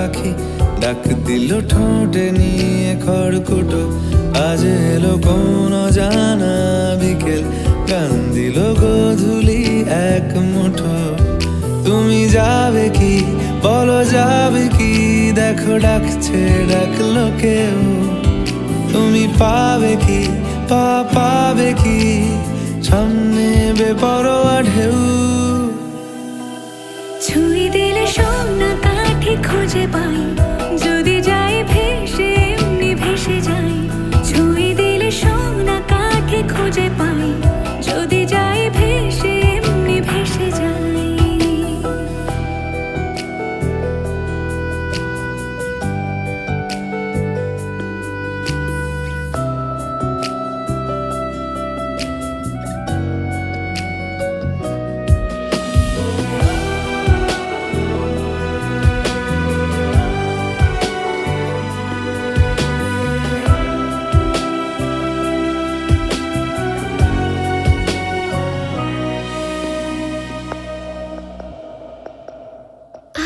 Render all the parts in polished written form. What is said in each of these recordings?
পাখি ডাক দিল ঠোঁটে নিয়ে খড়কুটো। আজ এলো কোন জানা বিকেল, গান দিল গোধূলি এক মুঠো। তুমি যাবে কি বলো, যাবে কি? দেখো ডাকছে, ডাকলো কেউ। তুমি পাবে কি পাবে কি? সামনে বেপরোয়া ঢেউ। ছুঁয়ে দিলে সোনা কাঠি খুঁজে পাই, যদি যাই ভেসে এমনি ভেসে যাই। ছুঁয়ে দিলে সোনা কাঠি খুঁজে পাই, যদি যাই ভেসে এমনি ভেসে যাই।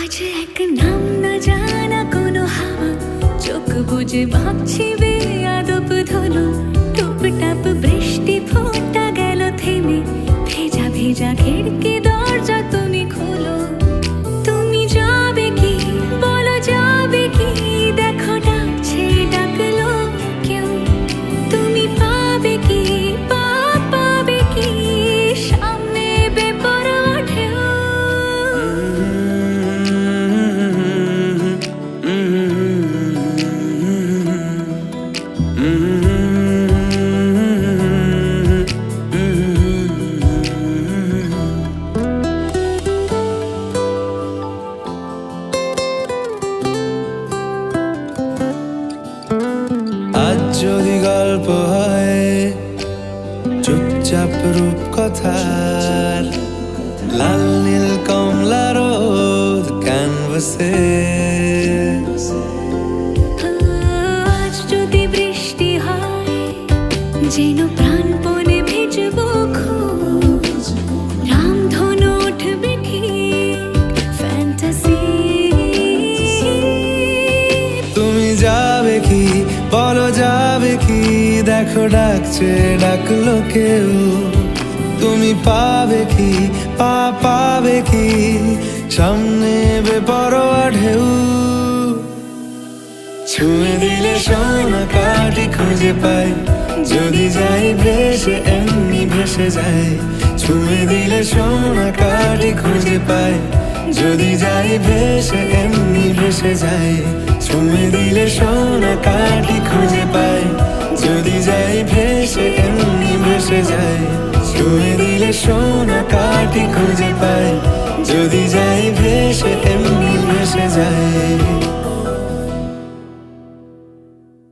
আজ এক নাম না জানা কোনো হাওয়া, চোখ বুঝে ভাবছি বেয়াদব ধনু। টুপটাপ বৃষ্টি ফোঁটা গেল থেমে, ভেজা ভেজা খিড়কি দরজা তুমি খোলো। তুমি যাবে কি বলো, যাবে কি? দেখো ডাকছে, ডাকলো কেউ। তুমি পাবে কি পাবে কি? সামনে বেপরোয়া ঢেউ। আজ যদি গল্প হয় চুপচাপ রূপকথার, লাল নীল কমলা রোদ ক্যানভাসে। আজ যদি বৃষ্টি হয় যেন প্রাণপণে ভিজবো খুব, রামধনু উঠবে ঠিক ফ্যান্টাসি। তুমি যাবে কি বলো, যাবে কি? দেখো ডাকছে, ডাকলো কেউ। তুমি পাবে কি পাবে কি? সামনে বেপরোয়া ঢেউ। ছুঁয়ে দিলে সোনা কাঠি খুঁজে পাই, যদি যাই ভেসে এমনি ভেসে যাই। ছুঁয়ে দিলে সোনা কাঠি খুঁজে পাই, যদি যাই ভেসে এমনি ভেসে যাই। ছুঁয়ে দিলে সোনা কাঠি খুঁজে পাই, যদি যাই ভেসে এমনি ভেসে যাই। ছুঁয়ে দিলে সোনা কাঠি খুঁজে পাই, যদি যাই ভেসে এমনি ভেসে যাই।